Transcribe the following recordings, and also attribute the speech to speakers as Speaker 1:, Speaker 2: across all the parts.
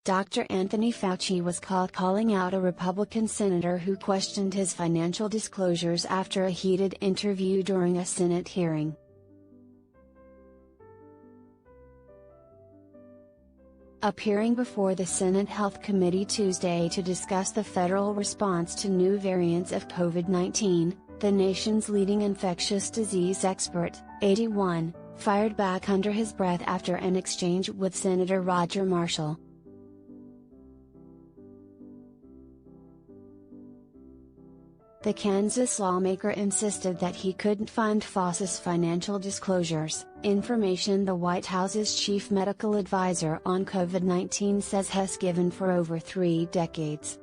Speaker 1: Dr. Anthony Fauci was caught calling out a Republican senator who questioned his financial disclosures after a heated interview during a Senate hearing. Appearing before the Senate Health Committee Tuesday to discuss the federal response to new variants of COVID-19, the nation's leading infectious disease expert, 81, fired back under his breath after an exchange with Senator Roger Marshall. The Kansas lawmaker insisted that he couldn't find Fauci's financial disclosures, information the White House's chief medical advisor on COVID-19 says has given for over 3 decades.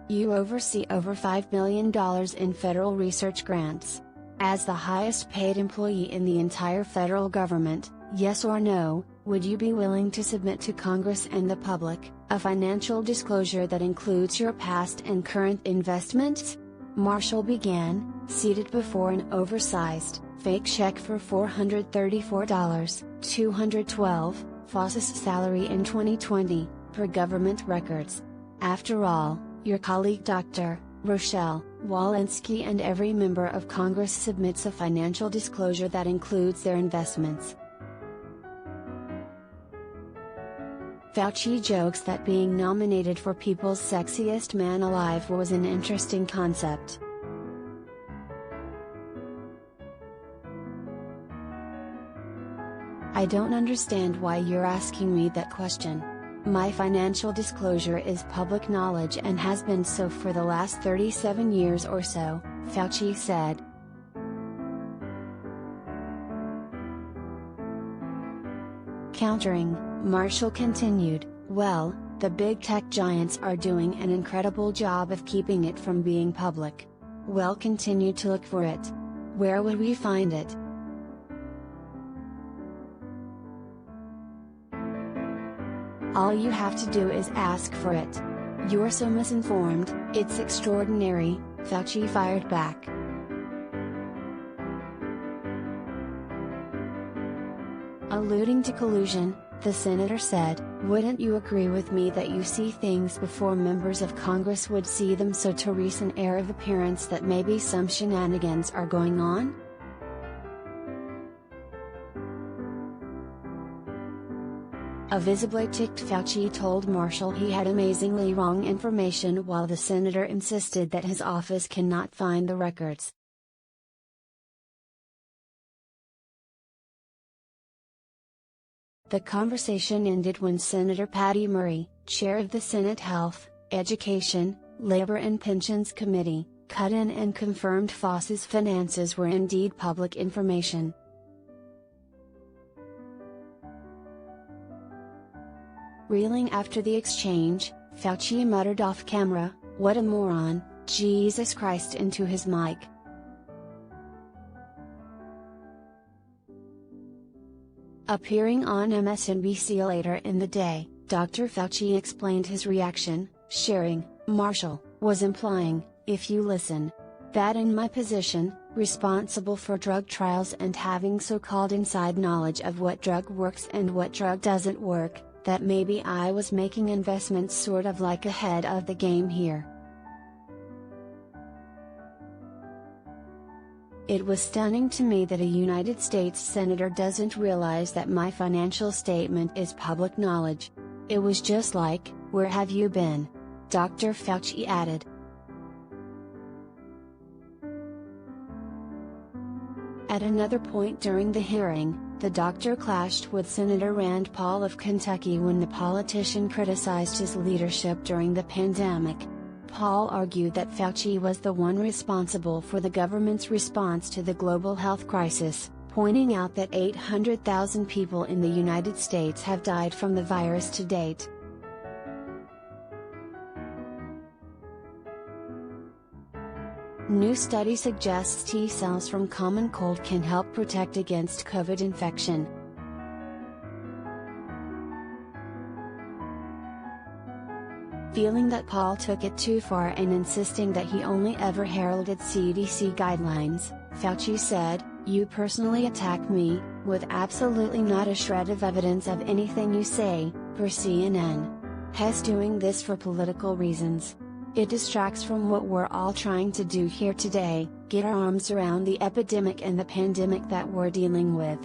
Speaker 1: You oversee over $5 billion in federal research grants. As the highest paid employee in the entire federal government, yes or no, would you be willing to submit to Congress and the public a financial disclosure that includes your past and current investments? Marshall began, seated before an oversized, fake check for $434,212, Fauci's salary in 2020, per government records. After all, your colleague Dr. Rochelle Walensky and every member of Congress submits a financial disclosure that includes their investments. Fauci jokes that being nominated for People's Sexiest Man Alive was an interesting concept. I don't understand why you're asking me that question. My financial disclosure is public knowledge and has been so for the last 37 years or so, Fauci said. Countering, Marshall continued, well, the big tech giants are doing an incredible job of keeping it from being public. We'll continue to look for it. Where would we find it? All you have to do is ask for it. You're so misinformed, it's extraordinary, Fauci fired back. Alluding to collusion, the senator said, wouldn't you agree with me that you see things before members of Congress would see them, so to raise an air of appearance that maybe some shenanigans are going on? A visibly ticked Fauci told Marshall he had amazingly wrong information while the senator insisted that his office cannot find the records. The conversation ended when Senator Patty Murray, chair of the Senate Health, Education, Labor and Pensions Committee, cut in and confirmed Fauci's finances were indeed public information. Reeling after the exchange, Fauci muttered off camera, "What a moron, Jesus Christ," into his mic. Appearing on MSNBC later in the day, Dr. Fauci explained his reaction, sharing, Marshall was implying, if you listen, that in my position, responsible for drug trials and having so-called inside knowledge of what drug works and what drug doesn't work, that maybe I was making investments sort of like ahead of the game here. It was stunning to me that a United States senator doesn't realize that my financial statement is public knowledge. It was just like, where have you been? Dr. Fauci added. At another point during the hearing, the doctor clashed with Senator Rand Paul of Kentucky when the politician criticized his leadership during the pandemic. Paul argued that Fauci was the one responsible for the government's response to the global health crisis, pointing out that 800,000 people in the United States have died from the virus to date. New study suggests T cells from common cold can help protect against COVID infection. Feeling that Paul took it too far and insisting that he only ever heralded CDC guidelines, Fauci said, You personally attack me, with absolutely not a shred of evidence of anything you say, per CNN. He's doing this for political reasons. It distracts from what we're all trying to do here today, get our arms around the epidemic and the pandemic that we're dealing with.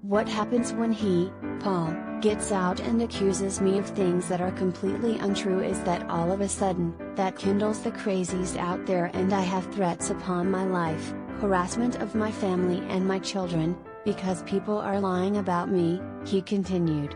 Speaker 1: What happens when he, Paul, gets out and accuses me of things that are completely untrue is that all of a sudden, that kindles the crazies out there and I have threats upon my life, harassment of my family and my children, because people are lying about me, he continued.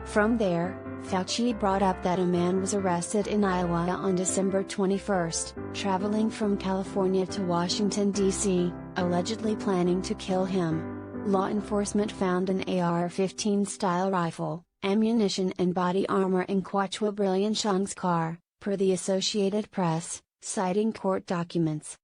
Speaker 1: From there, Fauci brought up that a man was arrested in Iowa on December 21, traveling from California to Washington, D.C., allegedly planning to kill him. Law enforcement found an AR-15 style rifle, ammunition and body armor in Quachua Brillianshang's car, per the Associated Press, citing court documents.